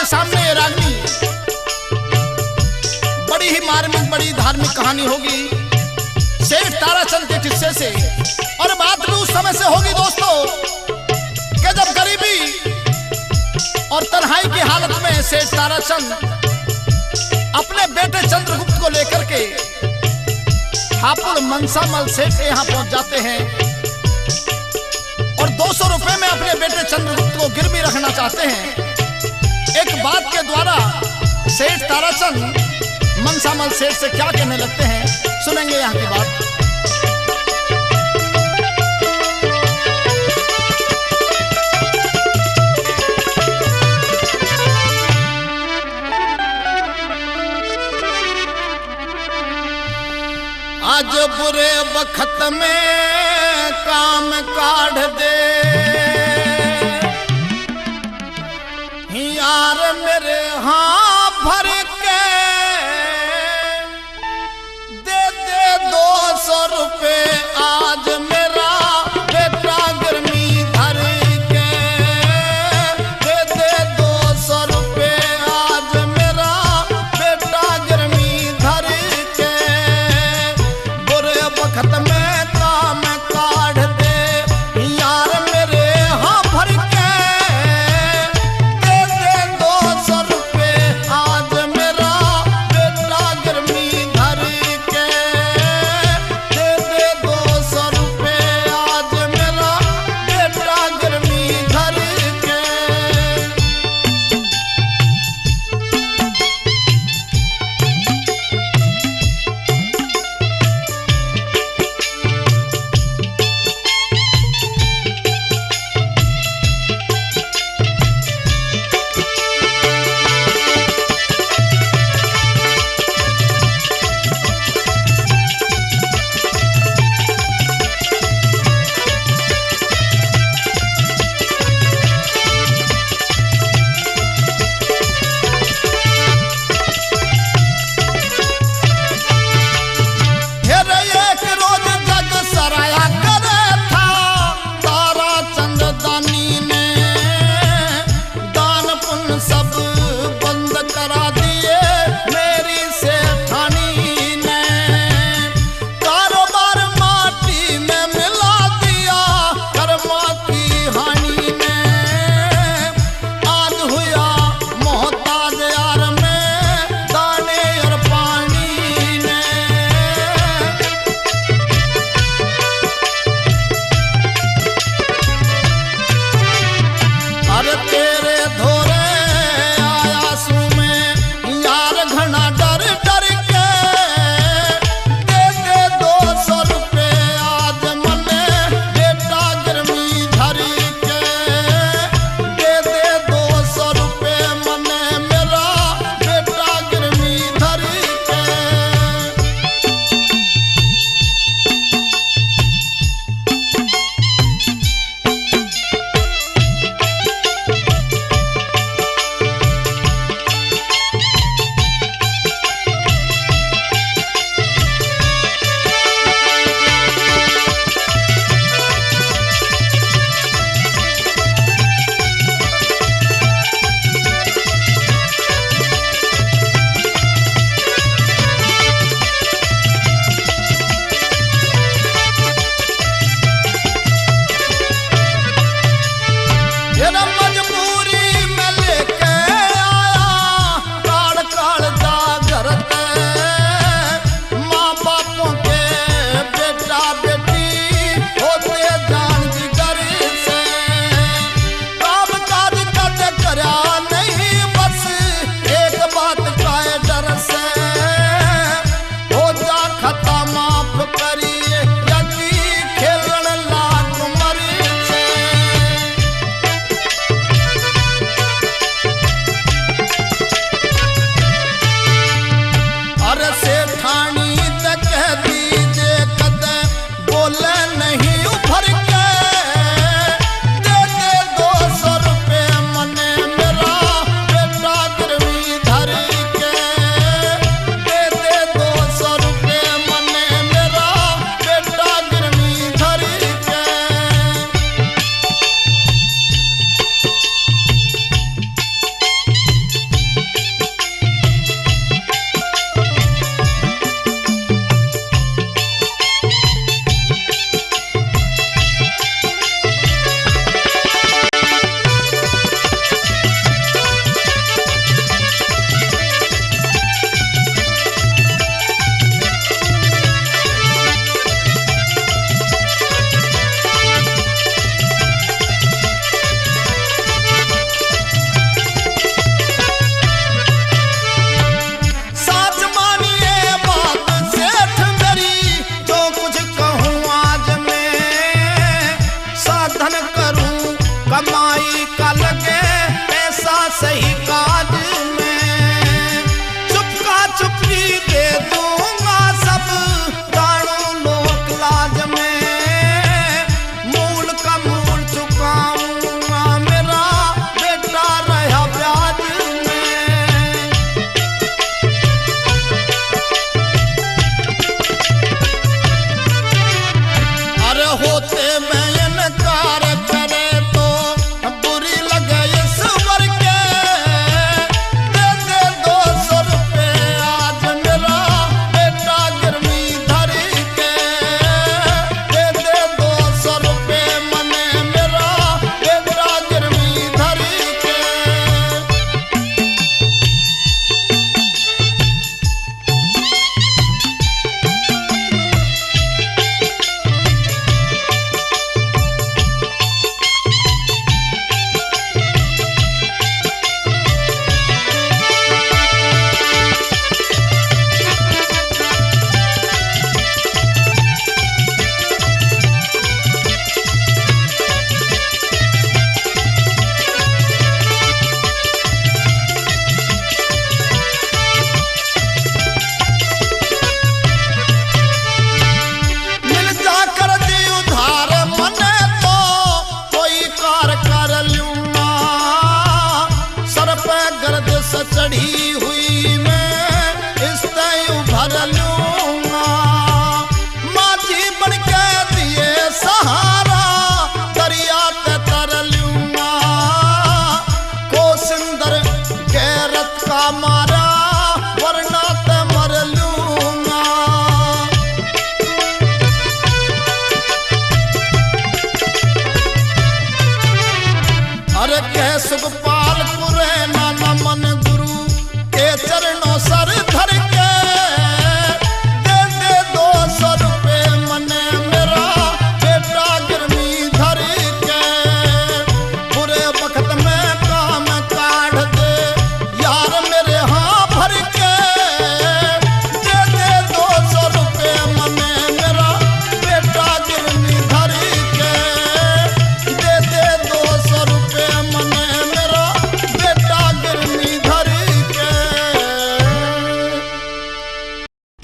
के सामने रागनी बड़ी ही मार्मिक, बड़ी धार्मिक कहानी होगी सेठ ताराचंद के किस्से से। और बात भी उस समय से होगी दोस्तों कि जब गरीबी और तन्हाई की हालत में सेठ ताराचंद अपने बेटे चंद्रगुप्त को लेकर के हापुड़ मनसामल सेठ के यहाँ पहुंच जाते हैं और 200 रुपए में अपने बेटे चंद्रगुप्त को गिरवी रखना चाहते हैं। एक बात के द्वारा सेठ ताराचंद मनसामल सेठ से क्या कहने लगते हैं, सुनेंगे यहाँ की बात। आज बुरे वक्त में काम काढ़ दे यार मेरे हाँ भर के दे 200 रुपए आज मेरा बेटा गिरवी धर के दे 200 रुपए आज मेरा बेटा गिरवी धर के बुरे वक्त में काम काढ़ दे यार कमाई का लगे ऐसा सही काज में, चुपका चुपकी दे दूंगा सब ताणू लोक लाज में, मूल का मूल चुकाऊंगा मेरा बेटा रहा ब्याज में। अरे होते मैं इनकार करे तो बुरी लगे ईश्वर के, दे दे 200 रुपए आज मेरा बेटा गिरवी धरी के, दे दे 200 रुपए मने मेरा बेटा गिरवी धरी के। मिल जाकर दी उधार मने तो कोई कार कर लूंगा, सर पे गर्दिश चढ़ी हुई मैं इससे उभर लूंगा, माझी बन के दिए सहारा दरिया ते तर लूंगा, को सुंदर गैरत का मारा वरना ते मर लूंगा। अरे कह सुखपाल पुरे ना